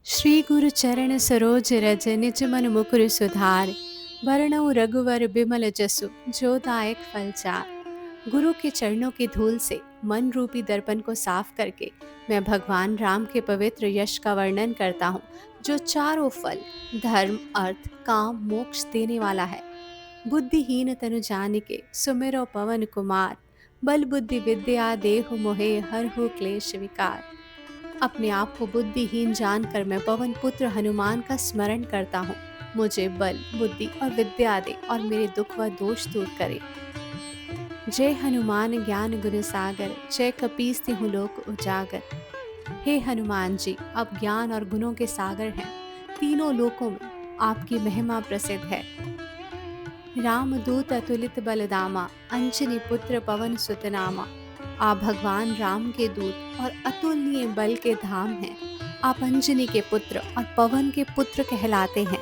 श्री गुरु चरण सरोज रज निज मन मुकुर सुधार। वरणउ रघुवर बिमल जसु जो दायक फलचार। गुरु के चरणों की धूल से मन रूपी दर्पण को साफ करके मैं भगवान राम के पवित्र यश का वर्णन करता हूँ, जो चारों फल धर्म अर्थ काम मोक्ष देने वाला है। बुद्धिहीन तनु जानिके सुमिरो पवन कुमार। बल बुद्धि विद्या देहु मोहे हरहु क्लेश विकार। अपने आप को बुद्धिहीन जानकर मैं पवन पुत्र हनुमान का स्मरण करता हूँ। मुझे बल बुद्धि और विद्या दे और मेरे दुख व दोष दूर करे। जय हनुमान ज्ञान गुण सागर, जय कपीस तिहुँ लोक उजागर। हे हनुमान जी, आप ज्ञान और गुणों के सागर हैं। तीनों लोकों में आपकी महिमा प्रसिद्ध है। रामदूत अतुलित बलदामा, अंजनी पुत्र पवन सुत नामा। आप भगवान राम के दूत और अतुलनीय बल के धाम हैं। आप अंजनी के पुत्र और पवन के पुत्र कहलाते हैं।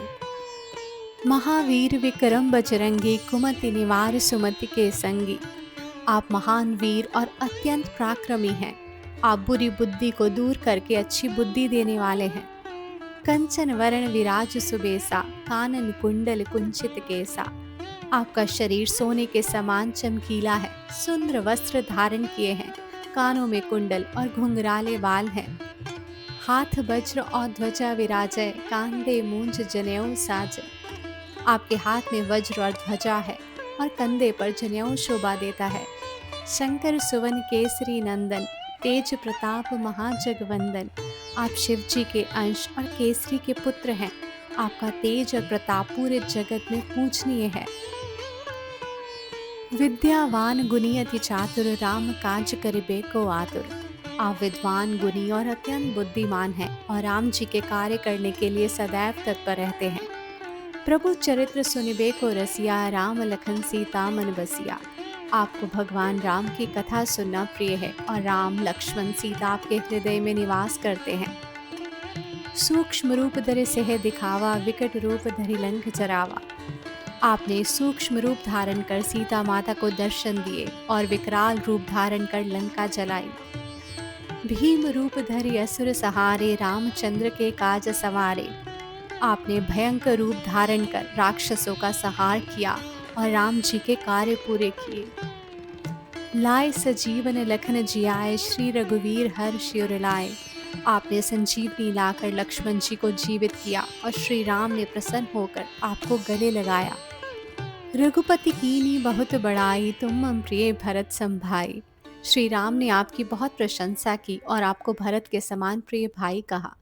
महावीर विक्रम बजरंगी, कुमति निवार सुमति के संगी। आप महान वीर और अत्यंत पराक्रमी हैं। आप बुरी बुद्धि को दूर करके अच्छी बुद्धि देने वाले हैं। कंचन वरण विराज सुबेसा, कानन कुंडल कुंचित केसा। आपका शरीर सोने के समान चमकीला है। सुंदर वस्त्र धारण किए हैं, कानों में कुंडल और घुंघराले बाल हैं। हाथ वज्र और ध्वजा विराजय, कांधे मूंज जनेऊ साजय। आपके हाथ में वज्र और ध्वजा है और कंधे पर जनेऊ शोभा देता है। शंकर सुवन केसरी नंदन, तेज प्रताप महाजगवंदन। आप शिव जी के अंश और केसरी के पुत्र हैं। आपका तेज और प्रताप पूरे जगत में पूजनीय है। विद्यावान गुणी अति चातुर, राम काज करिबे को आतुर। आप विद्वान गुणी और अत्यंत बुद्धिमान हैं और राम जी के कार्य करने के लिए सदैव तत्पर रहते हैं। प्रभु चरित्र सुनिबे को रसिया, राम लखन सीता मन बसिया। आपको भगवान राम की कथा सुनना प्रिय है और राम लक्ष्मण सीता आपके हृदय में निवास करते हैं। सूक्ष्म रूप धरि सेह दिखावा, विकट रूप धरि लंक जरावा। आपने सूक्ष्म रूप धारण कर सीता माता को दर्शन दिए और विकराल रूप धारण कर लंका जलाई। भीम रूप धरि असुर सहारे, रामचंद्र के काज सवारे। आपने भयंकर रूप धारण कर राक्षसों का संहार किया और राम जी के कार्य पूरे किए। लाए सजीवन लखन जियाए, श्री रघुवीर हर्ष उर लाए। आपने संजीवनी लाकर लक्ष्मण जी को जीवित किया और श्री राम ने प्रसन्न होकर आपको गले लगाया। रघुपति कीन्ही बहुत बड़ाई, तुम मम प्रिय भरत सम भाई। श्री राम ने आपकी बहुत प्रशंसा की और आपको भरत के समान प्रिय भाई कहा।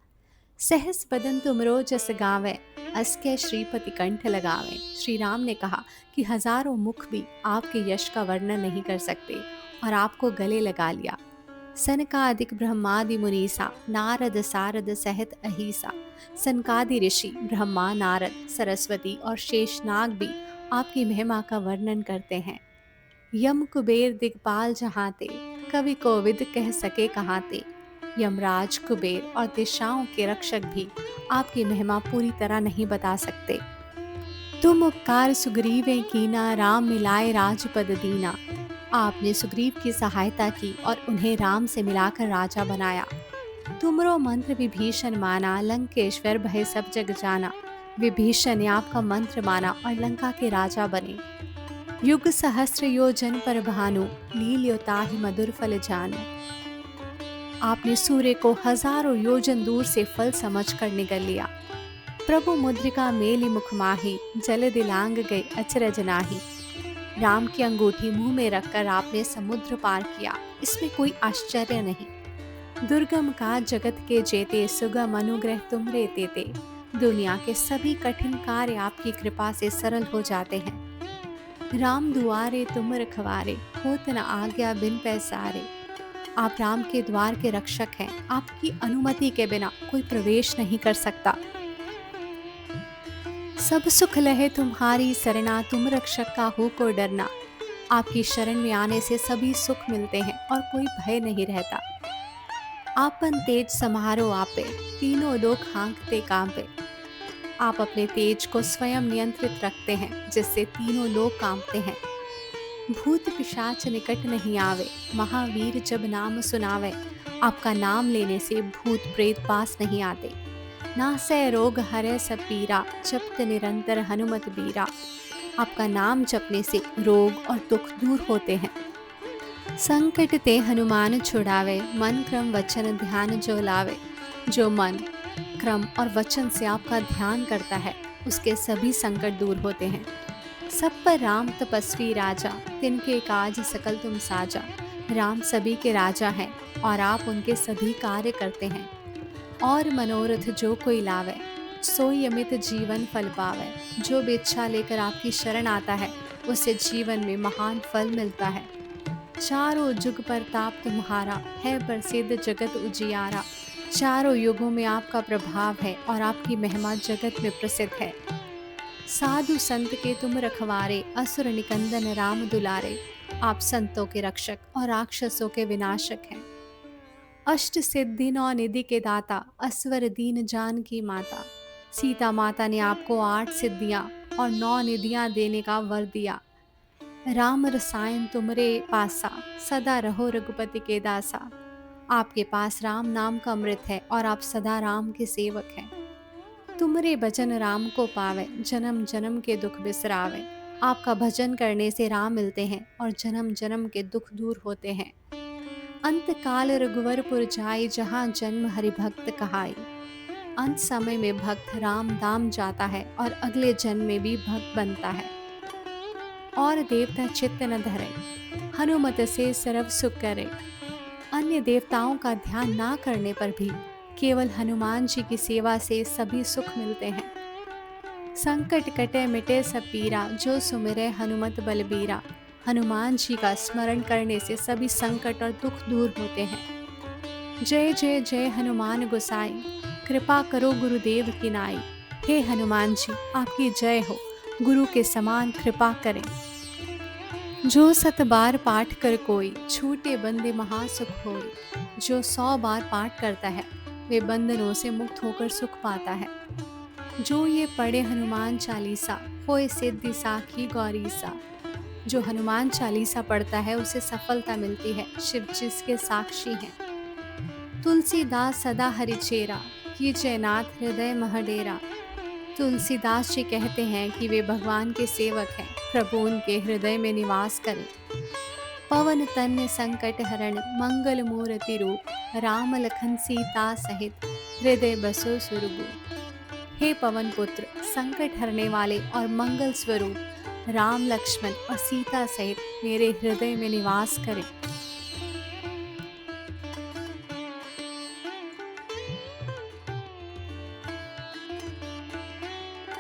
सहस बदन तुमरो जस गावे, अस्के श्रीपति कंठ लगावे। श्री राम ने कहा कि हजारों मुख भी आपके यश का वर्णन नहीं कर सकते और आपको गले लगा लिया। सनकादिक ब्रह्मादि मुनीसा, नारद सारद सहित अहिसा। सनकादि ऋषि ब्रह्मा नारद सरस्वती और शेषनाग भी आपकी महिमा का वर्णन करते हैं। यम कुबेर दिग्पाल जहाते, कवि कोविद कह सके कहाते। यमराज कुबेर और दिशाओं के रक्षक भी आपकी महिमा पूरी तरह नहीं बता सकते। तुम उपकार सुग्रीवें कीना, राम मिलाए राजपद दीना। आपने सुग्रीव की सहायता की और उन्हें राम से मिलाकर राजा बनाया। तुमरो मंत्र विभीषण माना, लंकेश्वर भय सब जग जाना। विभीषण ने आपका मंत्र माना और लंका के राजा बने। युग सहस्त्र योजन पर भानु, लील्योताहि मधुर फल जानु। आपने सूर्य को हजारों योजन दूर से फल समझकर निगल लिया। प्रभु मुद्रिका मेली मुख माही, जल दिलांग गए अचरज नाही। राम की अंगूठी मुंह में रखकर आपने समुद्र पार किया, इसमें कोई आश्चर्य नहीं। दुर्गम का जगत के जेते, सुगम अनुग्रह तुमरे तेते। दुनिया के सभी कठिन कार्य आपकी कृपा से सरल हो जाते हैं। राम दुआरे तुम रखवारे, होत न आज्ञा बिन पैसारे। आप राम के द्वार के रक्षक हैं। आपकी अनुमति के बिना कोई प्रवेश नहीं कर सकता। सब सुख लहे तुम्हारी सरना, तुम रक्षक का हो को डरना। आपकी शरण में आने से सभी सुख मिलते हैं और कोई भय नहीं रहता। आपन तेज समारो आपे, तीनों लोग हाँकते कांपे। आप अपने तेज को स्वयं नियंत्रित रखते हैं, जिससे तीनों लोग कांपते हैं। भूत पिशाच निकट नहीं आवे, महावीर जब नाम सुनावे। आपका नाम लेने से भूत प्रेत पास नहीं आते। नासै रोग हरै सब पीरा, जपत निरंतर हनुमत बीरा। आपका नाम जपने से रोग और दुख दूर होते हैं। संकट ते हनुमान छुड़ावे, मन क्रम वचन ध्यान जो लावे। जो मन, क्रम और वचन से आपका ध्यान करता है, उसके सभी संकट दूर होते हैं। सब पर राम तपस्वी राजा, तिनके काज सकल तुम साजा। राम सभी के राजा हैं और आप उनके सभी कार्य करते हैं। और मनोरथ जो कोई लावे, सोई अमित जीवन फल पावे। जो भी इच्छा लेकर आपकी शरण आता है, उसे जीवन में महान फल मिलता है। चारों जुग प्रताप तुम्हारा, है प्रसिद्ध जगत उजियारा। चारों युगों में आपका प्रभाव है और आपकी महिमा जगत में प्रसिद्ध है। साधु संत के तुम रखवारे, असुर निकंदन राम दुलारे। आप संतों के रक्षक और राक्षसों के विनाशक हैं। अष्ट सिद्धि नौ निधि के दाता, असवर दीन जान की माता। सीता माता ने आपको 8 सिद्धियां और 9 निधियां देने का वर दिया। राम रसायन तुमरे पासा, सदा रहो रघुपति के दासा। आपके पास राम नाम का अमृत है और आप सदा राम के सेवक हैं। तुमरे भजन राम को पावे, जन्म जन्म के दुख बिसरावे। आपका भजन करने से राम मिलते हैं और जन्म जन्म के दुख दूर होते हैं। अंत काल रघुवरपुर जाई, जहाँ जन्म हरि भक्त कहाई। अंत समय में भक्त राम धाम जाता है और अगले जन्म में भी भक्त बनता है। और देवता चित्त न धरे, हनुमत से सर्व सुख करे। अन्य देवताओं का ध्यान ना करने पर भी केवल हनुमान जी की सेवा से सभी सुख मिलते हैं। संकट कटे मिटे सब पीरा, जो सुमिरे हनुमत बलबीरा। हनुमान जी का स्मरण करने से सभी संकट और दुख दूर होते हैं। जय जय जय हनुमान गोसाई, कृपा करो गुरुदेव की नाई। हे हनुमान जी, आपकी जय हो, गुरु के समान कृपा करें। जो 7 बार पाठ कर कोई, छूटे बंदे महासुख होई। जो 100 बार पाठ करता है, वे बंधनों से मुक्त होकर सुख पाता है। जो ये पढ़े हनुमान चालीसा, होए सिद्धि साखी गौरीसा। जो हनुमान चालीसा पढ़ता है, उसे सफलता मिलती है, शिव जिसके साक्षी हैं। तुलसीदास सदा हरिचेरा, कीजय नाथ हृदय महडेरा। तुलसीदास जी कहते हैं कि वे भगवान के सेवक हैं, प्रभु उनके हृदय में निवास करें। पवन तन्य संकट हरण, मंगल मूर्ति रूप। राम लखन सीता सहित, हृदय बसो सुरभूप। हे पवन पुत्र, संकट हरने वाले और मंगल स्वरूप राम लक्ष्मण और सीता सहित मेरे हृदय में निवास करें।